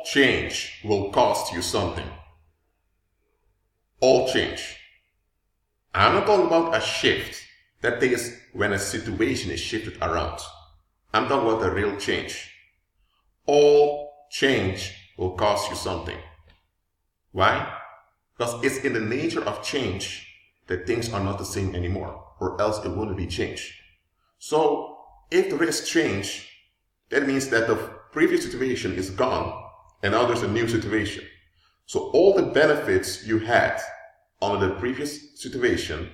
all change will cost you something. All change. I'm not talking about a shift. That is when a situation is shifted around. I'm talking about a real change. All change will cost you something. Why? Because it's in the nature of change that things are not the same anymore, or else it wouldn't be change. So if there is change, that means that the previous situation is gone and now there's a new situation. So all the benefits you had under the previous situation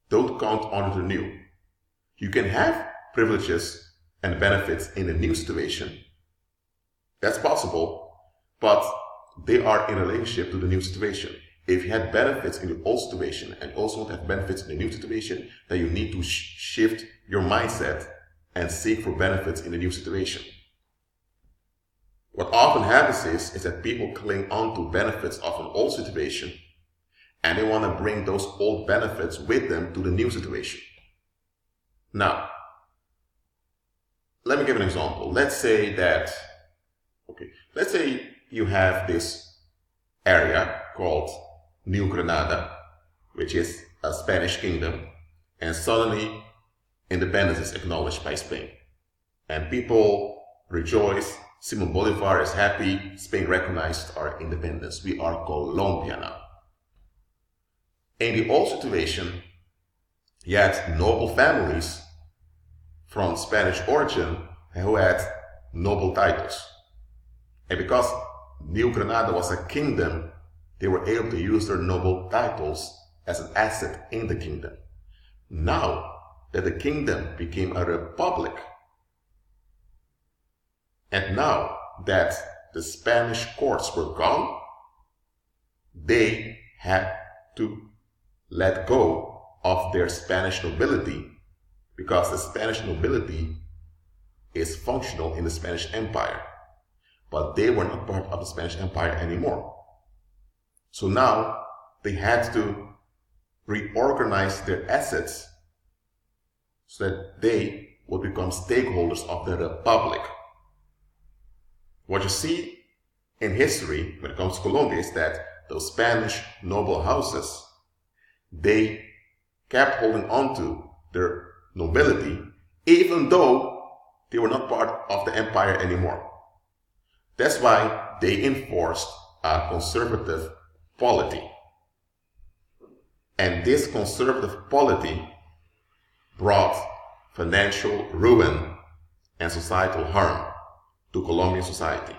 don't count under the new. You can have privileges and benefits in the new situation. That's possible, but they are in relationship to the new situation. If you had benefits in the old situation and also have benefits in the new situation, then you need to shift your mindset and seek for benefits in the new situation. What often happens is that people cling on to benefits of an old situation and they want to bring those old benefits with them to the new situation. Now, let me give an example. Let's say you have this area called New Granada, which is a Spanish kingdom, and suddenly independence is acknowledged by Spain. And people rejoice, Simon Bolivar is happy, Spain recognized our independence. We are Colombia now. In the old situation, you had noble families from Spanish origin who had noble titles. And because New Granada was a kingdom, they were able to use their noble titles as an asset in the kingdom. Now that the kingdom became a republic, and now that the Spanish courts were gone, they had to let go of their Spanish nobility, because the Spanish nobility is functional in the Spanish Empire. But they were not part of the Spanish Empire anymore. So now they had to reorganize their assets so that they would become stakeholders of the republic. What you see in history when it comes to Colombia is that those Spanish noble houses, they kept holding on to their nobility even though they were not part of the empire anymore. That's why they enforced a conservative polity. And this conservative polity brought financial ruin and societal harm to Colombian society.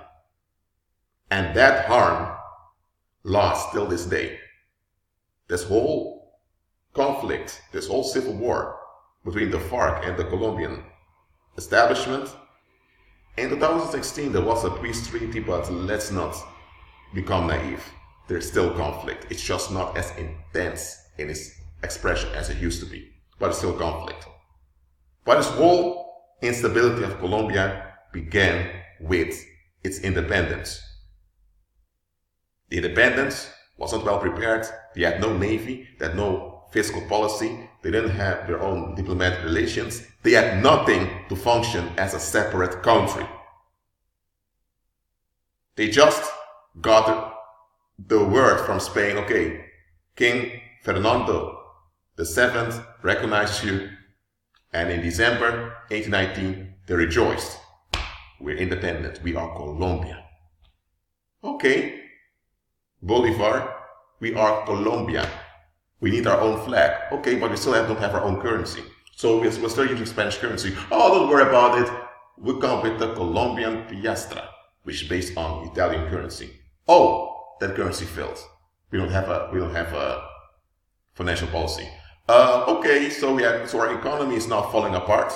And that harm lasts till this day. This whole conflict, this whole civil war between the FARC and the Colombian establishment, in 2016 there was a peace treaty, but let's not become naive. There's still conflict. It's just not as intense in its expression as it used to be, but it's still conflict. But this whole instability of Colombia began with its independence. The independence wasn't well prepared. They had no navy, they had no fiscal policy, they didn't have their own diplomatic relations. They had nothing to function as a separate country. They just got the word from Spain, okay, King Fernando VII recognizes you, and in December 1819 they rejoiced. We're independent, we are Colombia. Okay, Bolivar, we are Colombia. We need our own flag. Okay, but we still don't have our own currency. So we're still using Spanish currency. Oh, don't worry about it. We come with the Colombian piastra, which is based on Italian currency. Oh, that currency failed. We don't have a financial policy. Okay, so our economy is now falling apart.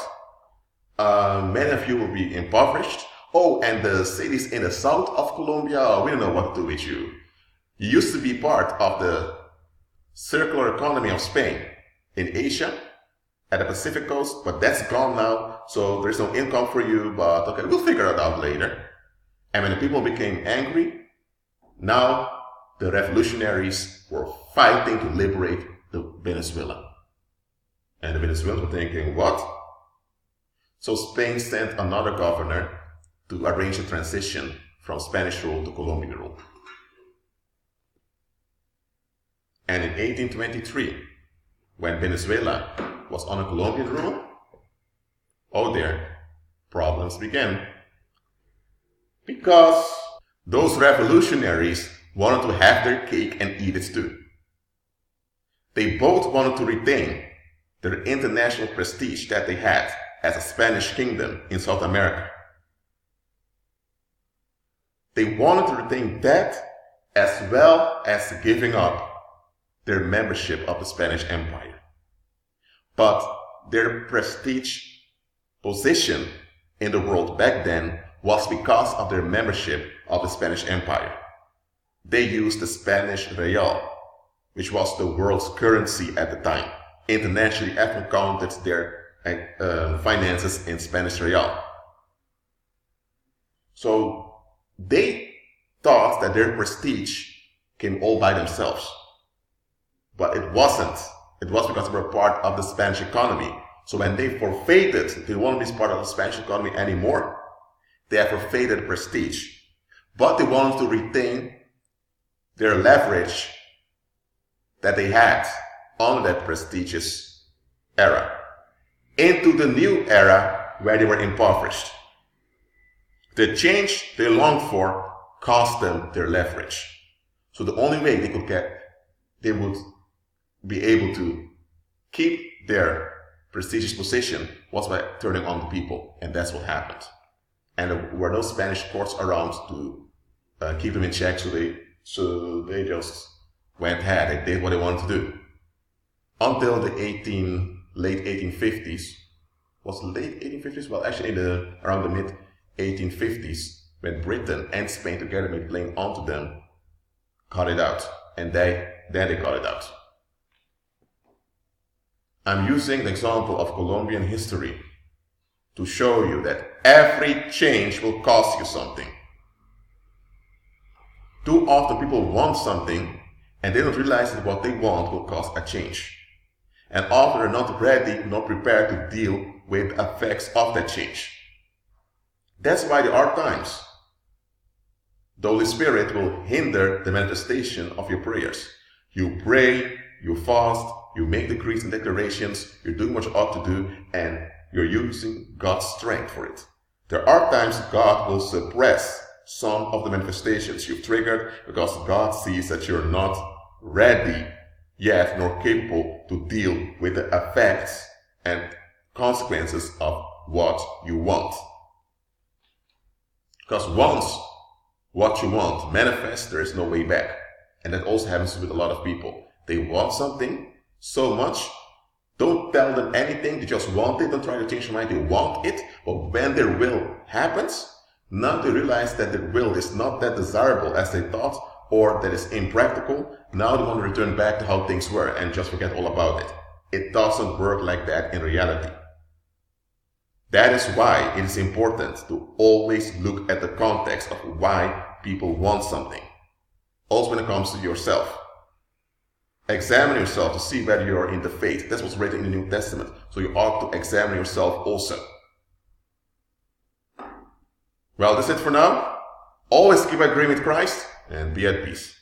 Many of you will be impoverished. Oh, and the cities in the south of Colombia, we don't know what to do with you. You used to be part of the circular economy of Spain in Asia at the Pacific coast, but that's gone now, so there's no income for you, but okay, we'll figure it out later. And when the people became angry, now the revolutionaries were fighting to liberate the Venezuela. And the Venezuelans were thinking, what? So Spain sent another governor to arrange a transition from Spanish rule to Colombian rule. And in 1823, when Venezuela was under Colombian rule, oh there, problems began. Because those revolutionaries wanted to have their cake and eat it too. They both wanted to retain their international prestige that they had as a Spanish kingdom in South America. They wanted to retain that as well as giving up their membership of the Spanish Empire. But their prestige position in the world back then was because of their membership of the Spanish Empire. They used the Spanish real, which was the world's currency at the time. Internationally, everyone counted their finances in Spanish real. So they thought that their prestige came all by themselves. But it wasn't. It was because they were part of the Spanish economy. So when they forfeited, they won't be part of the Spanish economy anymore. They have forfeited prestige. But they wanted to retain their leverage that they had on that prestigious era into the new era where they were impoverished. The change they longed for cost them their leverage. So the only way they would be able to keep their prestigious position was by turning on the people, and that's what happened. And there were no Spanish courts around to keep them in check, so they just went ahead. They did what they wanted to do until the late 1850s. Was it late 1850s? Well, actually, around the mid 1850s, when Britain and Spain together made claim onto them, cut it out, and then they cut it out. I'm using the example of Colombian history to show you that every change will cost you something. Too often people want something and they don't realize that what they want will cost a change. And often they're not ready, not prepared to deal with the effects of that change. That's why there are times the Holy Spirit will hinder the manifestation of your prayers. You pray, you fast, you make decrees and declarations, you're doing what you ought to do, and you're using God's strength for it. There are times God will suppress some of the manifestations you've triggered because God sees that you're not ready yet nor capable to deal with the effects and consequences of what you want. Because once what you want manifests, there is no way back. And that also happens with a lot of people. They want something so much, don't tell them anything, they just want it, don't try to change their mind, they want it, but when their will happens, now they realize that their will is not that desirable as they thought, or that it's impractical. Now they want to return back to how things were and just forget all about it. It doesn't work like that in reality. That is why it is important to always look at the context of why people want something. Also when it comes to yourself. Examine yourself to see whether you are in the faith. That's what's written in the New Testament. So you ought to examine yourself also. Well, that's it for now. Always keep agreeing with Christ and be at peace.